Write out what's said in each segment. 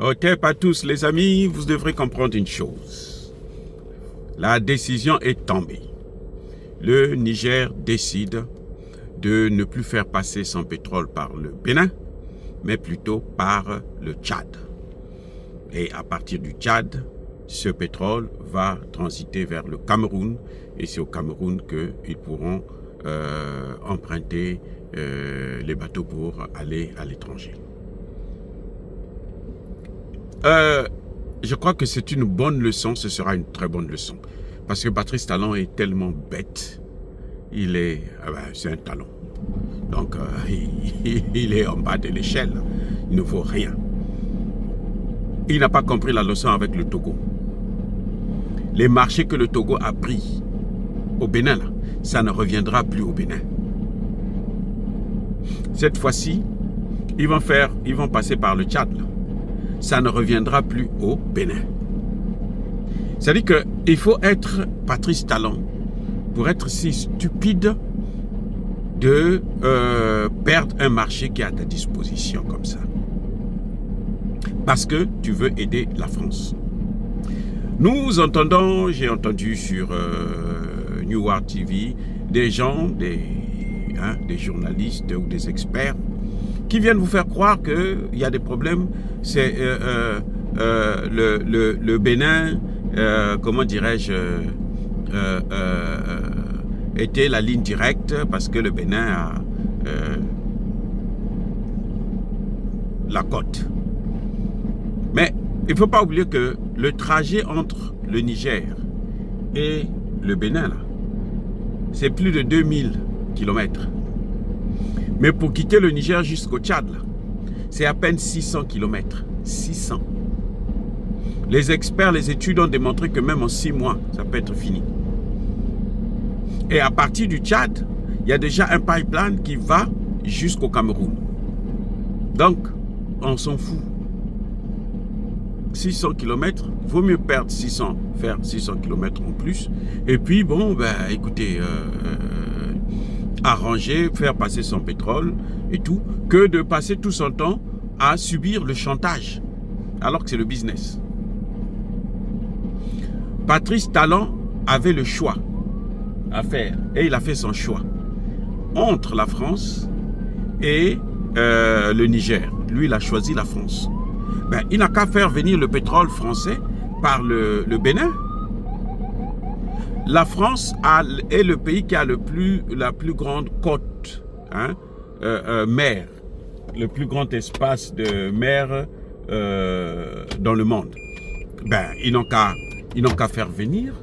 Ok, pas tous les amis, vous devrez comprendre une chose. La décision est tombée. Le Niger décide de ne plus faire passer son pétrole par le Bénin, mais plutôt par le Tchad. Et à partir du Tchad, ce pétrole va transiter vers le Cameroun, et c'est au Cameroun qu'ils pourront emprunter les bateaux pour aller à l'étranger. Je crois que c'est une bonne leçon, ce sera une très bonne leçon. Parce que Patrice Talon est tellement bête, c'est un talon. Donc, il est en bas de l'échelle, il ne vaut rien. Il n'a pas compris la leçon avec le Togo. Les marchés que le Togo a pris au Bénin, là, ça ne reviendra plus au Bénin. Cette fois-ci, ils vont passer par le Tchad, là. Ça ne reviendra plus au Bénin. C'est-à-dire qu'il faut être Patrice Talon pour être si stupide de perdre un marché qui est à ta disposition comme ça. Parce que tu veux aider la France. Nous entendons, j'ai entendu sur New World TV, des gens, des journalistes ou des experts qui viennent vous faire croire qu'il y a des problèmes. C'est le Bénin, comment dirais-je, était la ligne directe parce que le Bénin a la côte. Mais il ne faut pas oublier que le trajet entre le Niger et le Bénin, là, c'est plus de 2000 km. Mais pour quitter le Niger jusqu'au Tchad, c'est à peine 600 km. 600. Les experts, les études ont démontré que même en 6 mois, ça peut être fini. Et à partir du Tchad, il y a déjà un pipeline qui va jusqu'au Cameroun. Donc, on s'en fout. 600 km, vaut mieux perdre 600, faire 600 km en plus. Et puis, bon, écoutez, arranger, faire passer son pétrole et tout, que de passer tout son temps à subir le chantage, alors que c'est le business. Patrice Talon avait le choix à faire, et il a fait son choix, entre la France et le Niger. Lui, il a choisi la France. Il n'a qu'à faire venir le pétrole français par le Bénin. La France est le pays qui a la plus grande côte, mer, le plus grand espace de mer dans le monde. Ils n'ont qu'à faire venir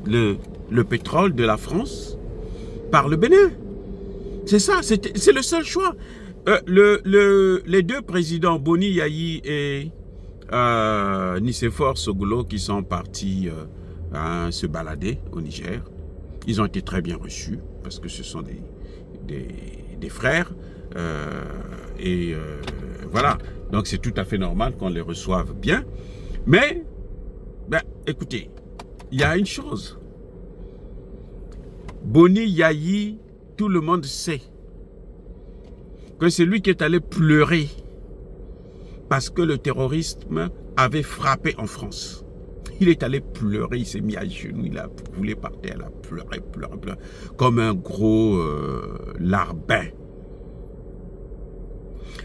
le pétrole de la France par le Bénin. C'est ça, c'est le seul choix. Les deux présidents, Boni Yayi et Nicéphore Soglo, qui sont partis se balader au Niger, ils ont été très bien reçus parce que ce sont des frères. Voilà, donc c'est tout à fait normal qu'on les reçoive bien. Mais, écoutez, il y a une chose. Boni Yayi, tout le monde sait que c'est lui qui est allé pleurer parce que le terrorisme avait frappé en France. Il est allé pleurer, il s'est mis à genoux, il a voulu partir, il a pleuré, comme un gros larbin.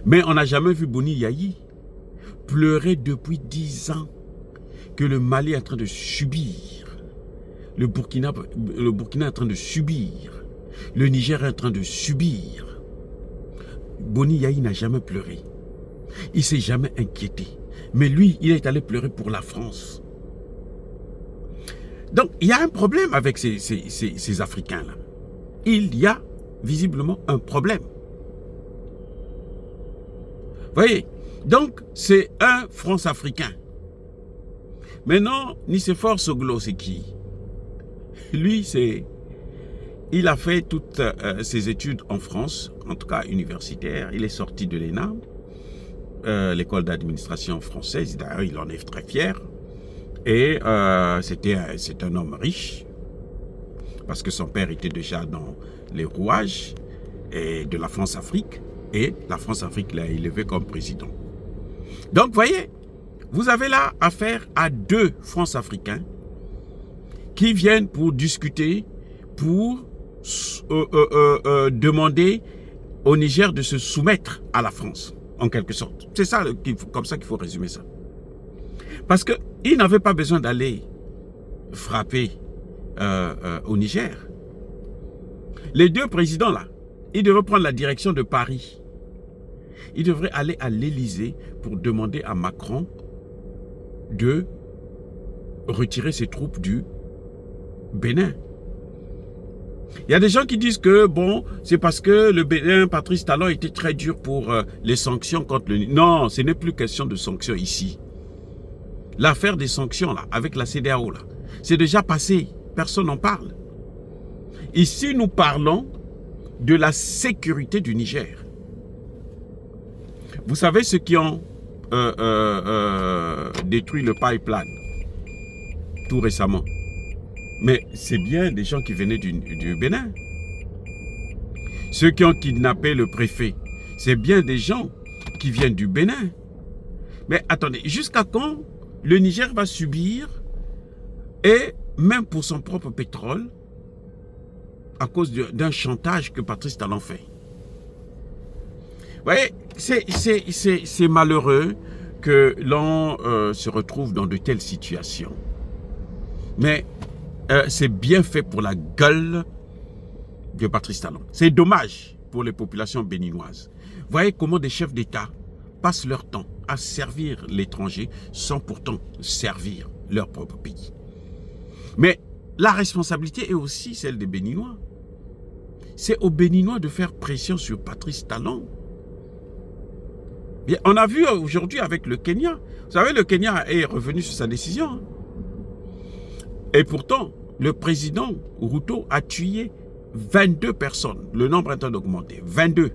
Mais on n'a jamais vu Boni Yayi pleurer depuis 10 ans que le Mali est en train de subir, le Burkina est en train de subir, le Niger est en train de subir. Boni Yayi n'a jamais pleuré. Il ne s'est jamais inquiété. Mais lui, il est allé pleurer pour la France. Donc, il y a un problème avec ces Africains-là. Il y a visiblement un problème. Vous voyez? Donc, c'est un France-Africain. Maintenant, Nicéphore Soglo, c'est qui? Lui, il a fait toutes ses études en France, en tout cas universitaires. Il est sorti de l'ENA, l'école d'administration française. D'ailleurs, il en est très fier. Et c'est un homme riche, parce que son père était déjà dans les rouages de la France-Afrique. Et la France-Afrique l'a élevé comme président. Donc, voyez, vous avez là affaire à deux France-Africains qui viennent pour discuter, pour demander au Niger de se soumettre à la France, en quelque sorte. C'est ça, comme ça qu'il faut résumer ça. Parce qu'ils n'avaient pas besoin d'aller frapper au Niger. Les deux présidents là, ils devraient prendre la direction de Paris. Ils devraient aller à l'Élysée pour demander à Macron de retirer ses troupes du Bénin. Il y a des gens qui disent que, bon, c'est parce que le Bénin, Patrice Talon, était très dur pour les sanctions contre le... Non, ce n'est plus question de sanctions ici. L'affaire des sanctions, là, avec la CEDEAO, là, c'est déjà passé. Personne n'en parle. Ici, nous parlons de la sécurité du Niger. Vous savez ceux qui ont détruit le pipeline tout récemment. Mais c'est bien des gens qui venaient du Bénin. Ceux qui ont kidnappé le préfet, c'est bien des gens qui viennent du Bénin. Mais attendez, jusqu'à quand le Niger va subir, et même pour son propre pétrole, à cause d'un chantage que Patrice Talon fait? Vous voyez, c'est malheureux que l'on se retrouve dans de telles situations. Mais c'est bien fait pour la gueule de Patrice Talon. C'est dommage pour les populations béninoises. Vous voyez comment des chefs d'État passent leur temps à servir l'étranger sans pourtant servir leur propre pays. Mais la responsabilité est aussi celle des Béninois. C'est aux Béninois de faire pression sur Patrice Talon. Bien, on a vu aujourd'hui avec le Kenya. Vous savez, le Kenya est revenu sur sa décision. Hein. Et pourtant, le président Ruto a tué 22 personnes. Le nombre est en train d'augmenter. 22.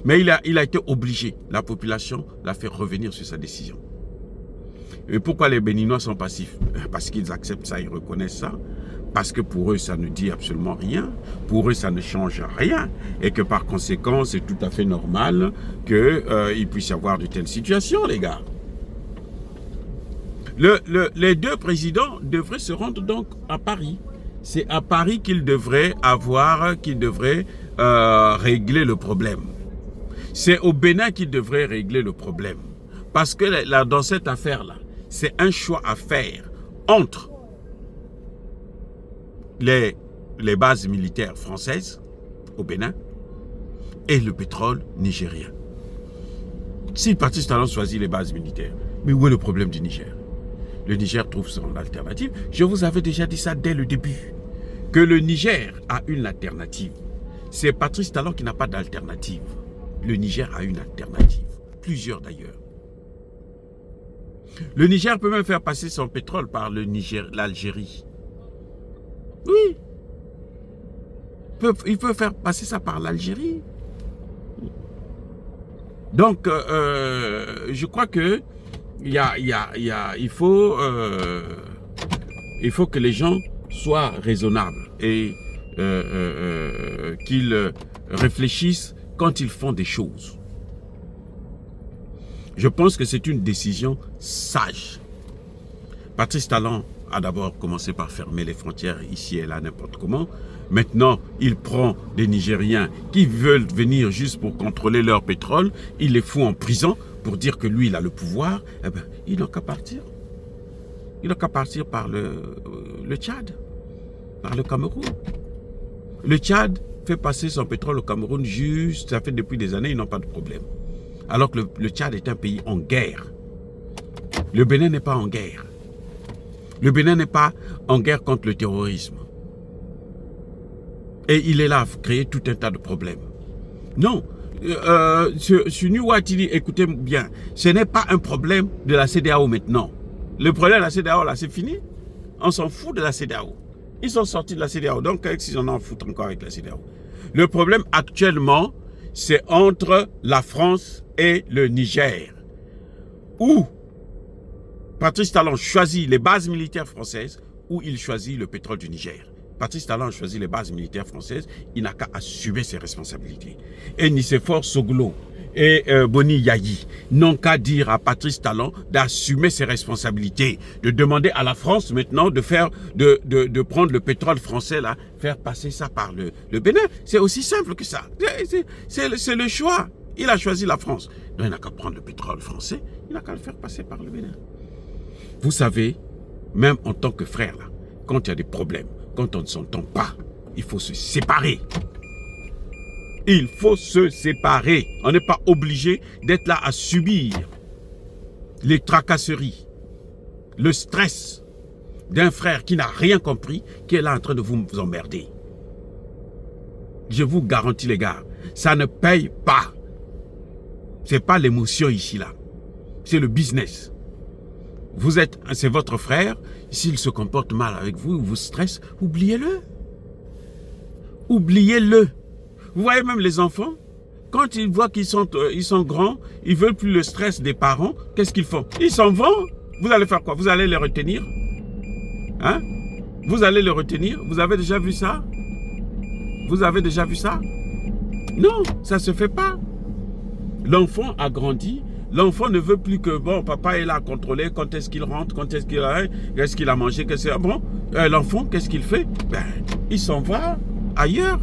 Mais il a été obligé. La population l'a fait revenir sur sa décision. Et pourquoi les Béninois sont passifs? Parce qu'ils acceptent ça, ils reconnaissent ça. Parce que pour eux, ça ne dit absolument rien. Pour eux, ça ne change rien. Et que par conséquent, c'est tout à fait normal qu'il puisse y avoir de telles situations, les gars. Les deux présidents devraient se rendre donc à Paris. C'est à Paris qu'ils devraient régler le problème. C'est au Bénin qu'ils devraient régler le problème. Parce que là, dans cette affaire-là, c'est un choix à faire entre les bases militaires françaises au Bénin et le pétrole nigérien. Si Patrice Talon choisit les bases militaires, mais où est le problème du Niger? Le Niger trouve son alternative. Je vous avais déjà dit ça dès le début, que le Niger a une alternative. C'est Patrice Talon qui n'a pas d'alternative. Le Niger a une alternative. Plusieurs d'ailleurs. Le Niger peut même faire passer son pétrole par l'Algérie. Oui. Il peut faire passer ça par l'Algérie. Donc, je crois que il faut que les gens soient raisonnables et qu'ils réfléchissent quand ils font des choses. Je pense que c'est une décision sage. Patrice Talon a d'abord commencé par fermer les frontières ici et là, n'importe comment. Maintenant, il prend des Nigériens qui veulent venir juste pour contrôler leur pétrole. Il les fout en prison pour dire que lui, il a le pouvoir. Eh bien, il n'a qu'à partir. Il n'a qu'à partir par le Tchad, par le Cameroun. Le Tchad fait passer son pétrole au Cameroun juste, ça fait depuis des années, ils n'ont pas de problème. Alors que le Tchad est un pays en guerre. Le Bénin n'est pas en guerre. Le Bénin n'est pas en guerre contre le terrorisme. Et il est là à créer tout un tas de problèmes. Non. Sur New Watili, écoutez bien, ce n'est pas un problème de la CEDEAO maintenant. Le problème de la CEDEAO, là, c'est fini. On s'en fout de la CEDEAO. Ils sont sortis de la CEDEAO. Donc, qu'est-ce qu'ils en foutent encore avec la CEDEAO? Le problème actuellement, c'est entre la France et le Niger. Où Patrice Talon choisit les bases militaires françaises ou il choisit le pétrole du Niger. Patrice Talon a choisi les bases militaires françaises, il n'a qu'à assumer ses responsabilités. Et Nicéphore Soglo et Boni Yayi n'ont qu'à dire à Patrice Talon d'assumer ses responsabilités, de demander à la France maintenant de prendre le pétrole français là, faire passer ça par le Bénin. C'est aussi simple que ça. C'est le choix. Il a choisi la France. Donc il n'a qu'à prendre le pétrole français, il n'a qu'à le faire passer par le Bénin. Vous savez, même en tant que frère là, quand il y a des problèmes, quand on ne s'entend pas, il faut se séparer. Il faut se séparer. On n'est pas obligé d'être là à subir les tracasseries, le stress d'un frère qui n'a rien compris, qui est là en train de vous emmerder. Je vous garantis les gars, ça ne paye pas. Ce n'est pas l'émotion ici là. C'est le business. C'est votre frère. S'il se comporte mal avec vous, vous stresse, oubliez-le. Oubliez-le. Vous voyez même les enfants, quand ils voient qu'ils sont grands, ils ne veulent plus le stress des parents, qu'est-ce qu'ils font? Ils s'en vont. Vous allez faire quoi? Vous allez les retenir? Hein? Vous allez les retenir? Vous avez déjà vu ça? Vous avez déjà vu ça? Non, ça ne se fait pas. L'enfant a grandi. L'enfant ne veut plus que, bon, papa est là à contrôler quand est-ce qu'il rentre, quand est-ce qu'il a mangé, bon. L'enfant, qu'est-ce qu'il fait? Ben, il s'en va ailleurs.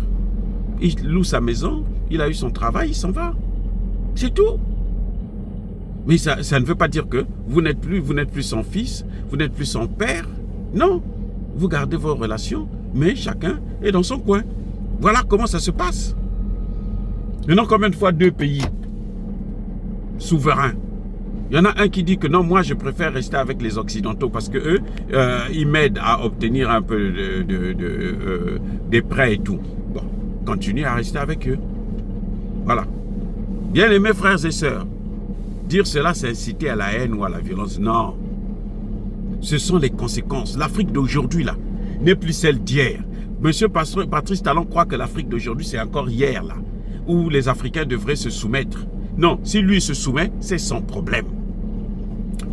Il loue sa maison, il a eu son travail, il s'en va. C'est tout. Mais ça ne veut pas dire que vous n'êtes plus son fils, vous n'êtes plus son père. Non. Vous gardez vos relations, mais chacun est dans son coin. Voilà comment ça se passe. Maintenant, combien de fois deux pays souverains? Il y en a un qui dit que non, moi je préfère rester avec les Occidentaux parce que eux, ils m'aident à obtenir un peu des prêts et tout. Bon, continuez à rester avec eux. Voilà. Bien aimés frères et sœurs, dire cela c'est inciter à la haine ou à la violence. Non. Ce sont les conséquences. L'Afrique d'aujourd'hui là n'est plus celle d'hier. Monsieur Patrice Talon croit que l'Afrique d'aujourd'hui c'est encore hier là, où les Africains devraient se soumettre. Non, si lui se soumet, c'est son problème.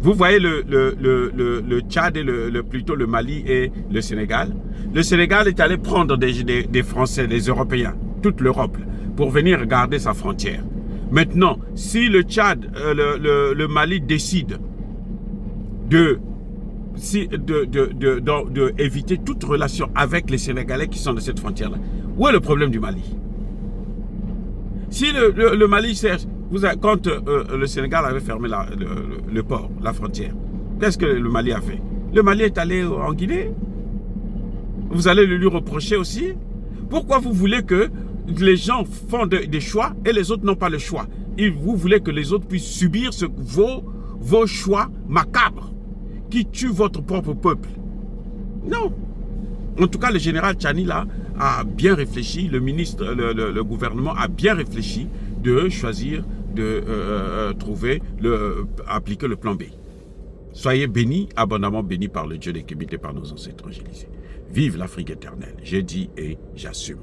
Vous voyez le Tchad et plutôt le Mali et le Sénégal. Le Sénégal est allé prendre des Français, des Européens, toute l'Europe, pour venir garder sa frontière. Maintenant, si le Tchad, le Mali décide d'éviter toute relation avec les Sénégalais qui sont de cette frontière-là, où est le problème du Mali? Si le Mali cherche, quand le Sénégal avait fermé le port, la frontière, qu'est-ce que le Mali a fait? Le Mali est allé en Guinée. Vous allez le lui reprocher aussi? Pourquoi vous voulez que les gens font des choix et les autres n'ont pas le choix? Vous voulez que les autres puissent subir vos choix macabres qui tuent votre propre peuple? Non. En tout cas, le général Tchani là a bien réfléchi, le ministre, le gouvernement a bien réfléchi de choisir de appliquer le plan B. Soyez bénis, abondamment bénis par le Dieu des Kémites et par nos ancêtres angélisés. Vive l'Afrique éternelle. J'ai dit et j'assume.